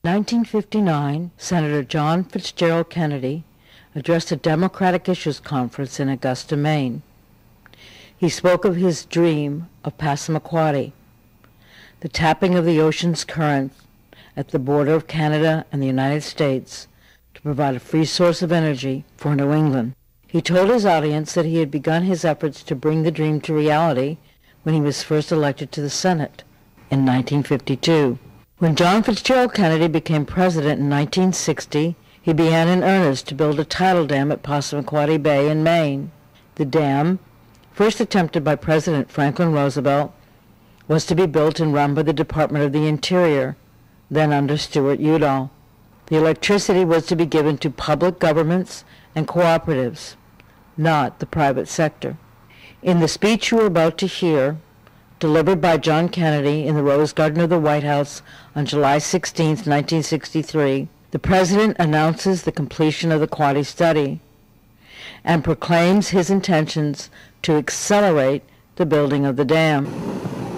1959, Senator John Fitzgerald Kennedy addressed a Democratic Issues Conference in Augusta, Maine. He spoke of his dream of Passamaquoddy, the tapping of the ocean's current at the border of Canada and the United States to provide a free source of energy for New England. He told his audience that he had begun his efforts to bring the dream to reality when he was first elected to the Senate in 1952. When John Fitzgerald Kennedy became president in 1960, he began in earnest to build a tidal dam at Passamaquoddy Bay in Maine. The dam, first attempted by President Franklin Roosevelt, was to be built and run by the Department of the Interior, then under Stuart Udall. The electricity was to be given to public governments and cooperatives, not the private sector. In the speech you are about to hear, delivered by John Kennedy in the Rose Garden of the White House on July 16, 1963, the President announces the completion of the Quoddy study and proclaims his intentions to accelerate the building of the dam.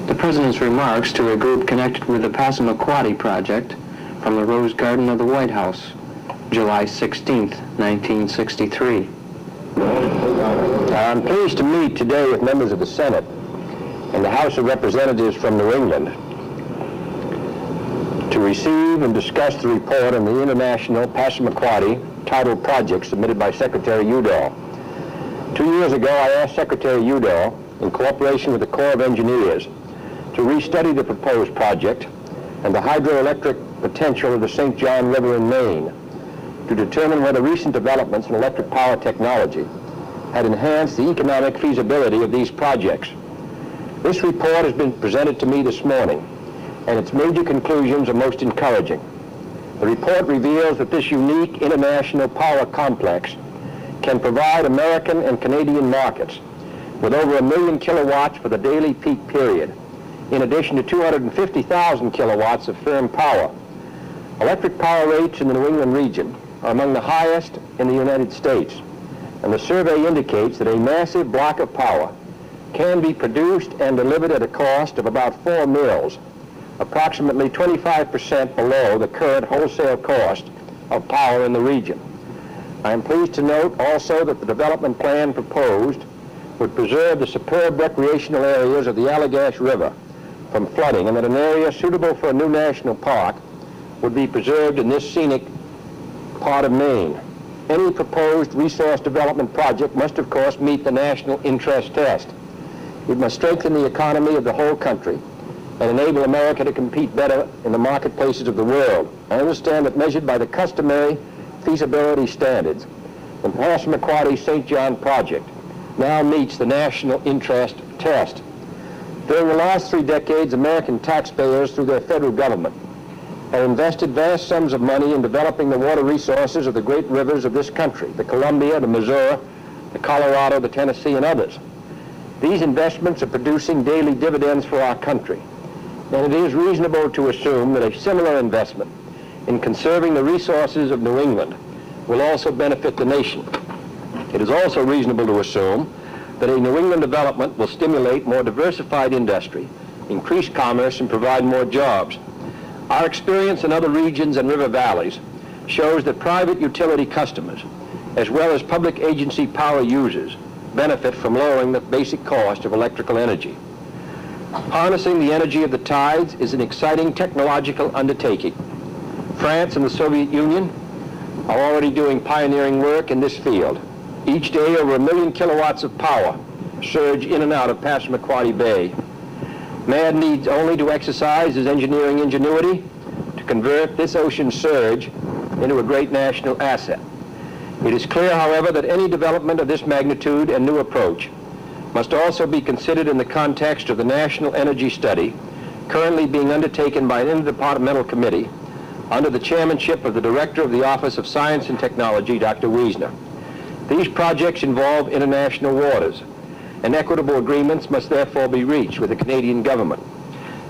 The President's remarks to a group connected with the Passamaquoddy project from the Rose Garden of the White House, July 16, 1963. I'm pleased to meet today with members of the Senate and the House of Representatives from New England to receive and discuss the report on the International Passamaquoddy Tidal Project submitted by Secretary Udall. 2 years ago, I asked Secretary Udall, in cooperation with the Corps of Engineers, to restudy the proposed project and the hydroelectric potential of the St. John River in Maine to determine whether recent developments in electric power technology had enhanced the economic feasibility of these projects. This report has been presented to me this morning, and its major conclusions are most encouraging. The report reveals that this unique international power complex can provide American and Canadian markets with over 1 million kilowatts for the daily peak period, in addition to 250,000 kilowatts of firm power. Electric power rates in the New England region are among the highest in the United States, and the survey indicates that a massive block of power can be produced and delivered at a cost of about 4 mills, approximately 25% below the current wholesale cost of power in the region. I am pleased to note also that the development plan proposed would preserve the superb recreational areas of the Allegash River from flooding, and that an area suitable for a new national park would be preserved in this scenic part of Maine. Any proposed resource development project must, of course, meet the national interest test. It must strengthen the economy of the whole country and enable America to compete better in the marketplaces of the world. I understand that measured by the customary feasibility standards, the Passamaquoddy St. John project now meets the national interest test. During the last 3 decades, American taxpayers, through their federal government, have invested vast sums of money in developing the water resources of the great rivers of this country, the Columbia, the Missouri, the Colorado, the Tennessee, and others. These investments are producing daily dividends for our country, and it is reasonable to assume that a similar investment in conserving the resources of New England will also benefit the nation. It is also reasonable to assume that a New England development will stimulate more diversified industry, increase commerce, and provide more jobs. Our experience in other regions and river valleys shows that private utility customers, as well as public agency power users, benefit from lowering the basic cost of electrical energy. Harnessing the energy of the tides is an exciting technological undertaking. France and the Soviet Union are already doing pioneering work in this field. Each day, over 1 million kilowatts of power surge in and out of Passamaquoddy Bay. Man needs only to exercise his engineering ingenuity to convert this ocean surge into a great national asset. It is clear, however, that any development of this magnitude and new approach must also be considered in the context of the National Energy Study currently being undertaken by an interdepartmental committee under the chairmanship of the Director of the Office of Science and Technology, Dr. Wiesner. These projects involve international waters, and equitable agreements must therefore be reached with the Canadian government.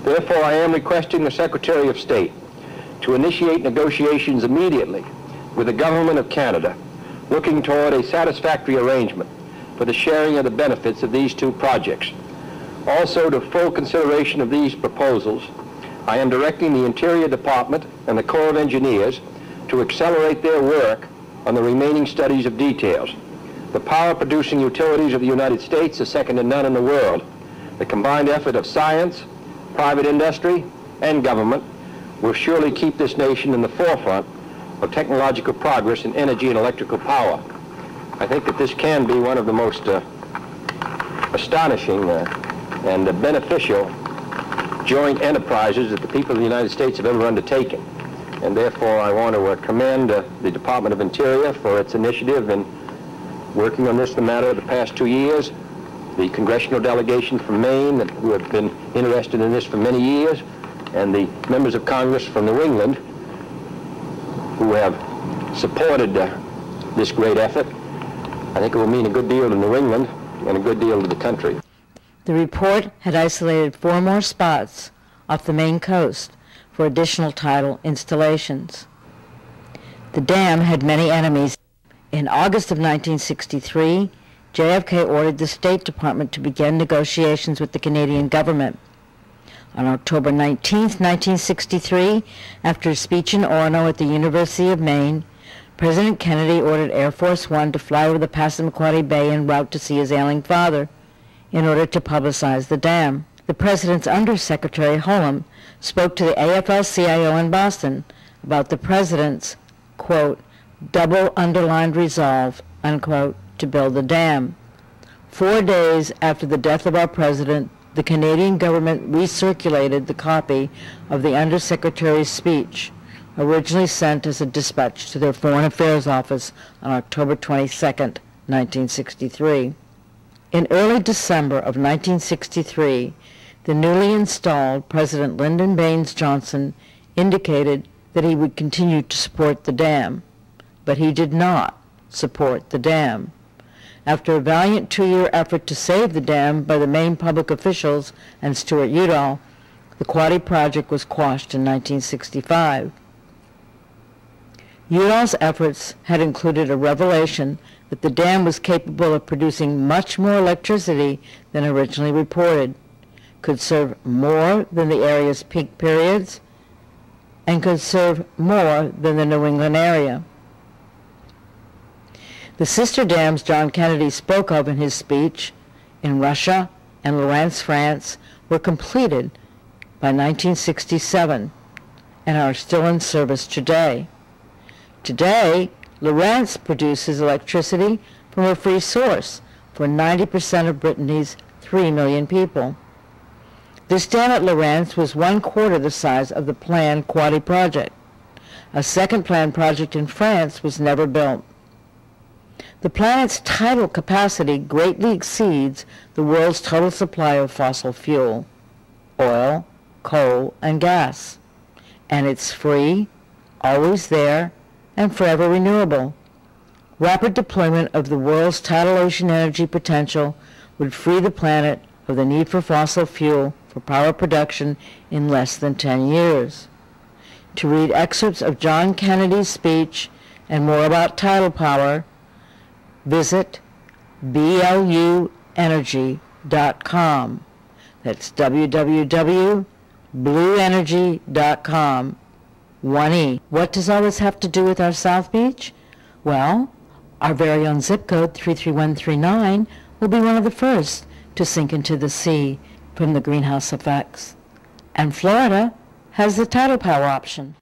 Therefore, I am requesting the Secretary of State to initiate negotiations immediately with the Government of Canada, looking toward a satisfactory arrangement for the sharing of the benefits of these 2 projects. Also, to full consideration of these proposals, I am directing the Interior Department and the Corps of Engineers to accelerate their work on the remaining studies of details. The power-producing utilities of the United States are second to none in the world. The combined effort of science, private industry, and government will surely keep this nation in the forefront of technological progress in energy and electrical power. I think that this can be one of the most astonishing and beneficial joint enterprises that the people of the United States have ever undertaken. And therefore, I want to commend the Department of Interior for its initiative in working on this the matter of the past 2 years, the congressional delegation from Maine who have been interested in this for many years, and the members of Congress from New England who have supported this great effort. I think it will mean a good deal to New England and a good deal to the country. The report had isolated 4 more spots off the Maine coast for additional tidal installations. The dam had many enemies. In August of 1963, JFK ordered the State Department to begin negotiations with the Canadian government. On October 19, 1963, after a speech in Orono at the University of Maine, President Kennedy ordered Air Force One to fly over the Passamaquoddy Bay en route to see his ailing father in order to publicize the dam. The President's Undersecretary Holm spoke to the AFL-CIO in Boston about the President's, quote, double underlined resolve, unquote, to build the dam. 4 days after the death of our President, the Canadian government recirculated the copy of the Undersecretary's speech, originally sent as a dispatch to their Foreign Affairs Office on October 22, 1963. In early December of 1963, the newly installed President Lyndon Baines Johnson indicated that he would continue to support the dam, but he did not support the dam. After a valiant 2-year effort to save the dam by the Maine public officials and Stuart Udall, the Quoddy project was quashed in 1965. Udall's efforts had included a revelation that the dam was capable of producing much more electricity than originally reported, could serve more than the area's peak periods, and could serve more than the New England area. The sister dams John Kennedy spoke of in his speech in Russia and Lorentz, France, were completed by 1967 and are still in service today. Today, Lorentz produces electricity from a free source for 90% of Brittany's 3 million people. This dam at Lorentz was 1/4 the size of the planned Quoddy project. A second planned project in France was never built. The planet's tidal capacity greatly exceeds the world's total supply of fossil fuel, oil, coal, and gas. And it's free, always there, and forever renewable. Rapid deployment of the world's tidal ocean energy potential would free the planet of the need for fossil fuel for power production in less than 10 years. To read excerpts of John Kennedy's speech and more about tidal power, visit bluenergy.com. That's www.blueenergy.com. 1E. What does all this have to do with our South Beach? Well, our very own zip code 33139 will be one of the first to sink into the sea from the greenhouse effects. And Florida has the tidal power option.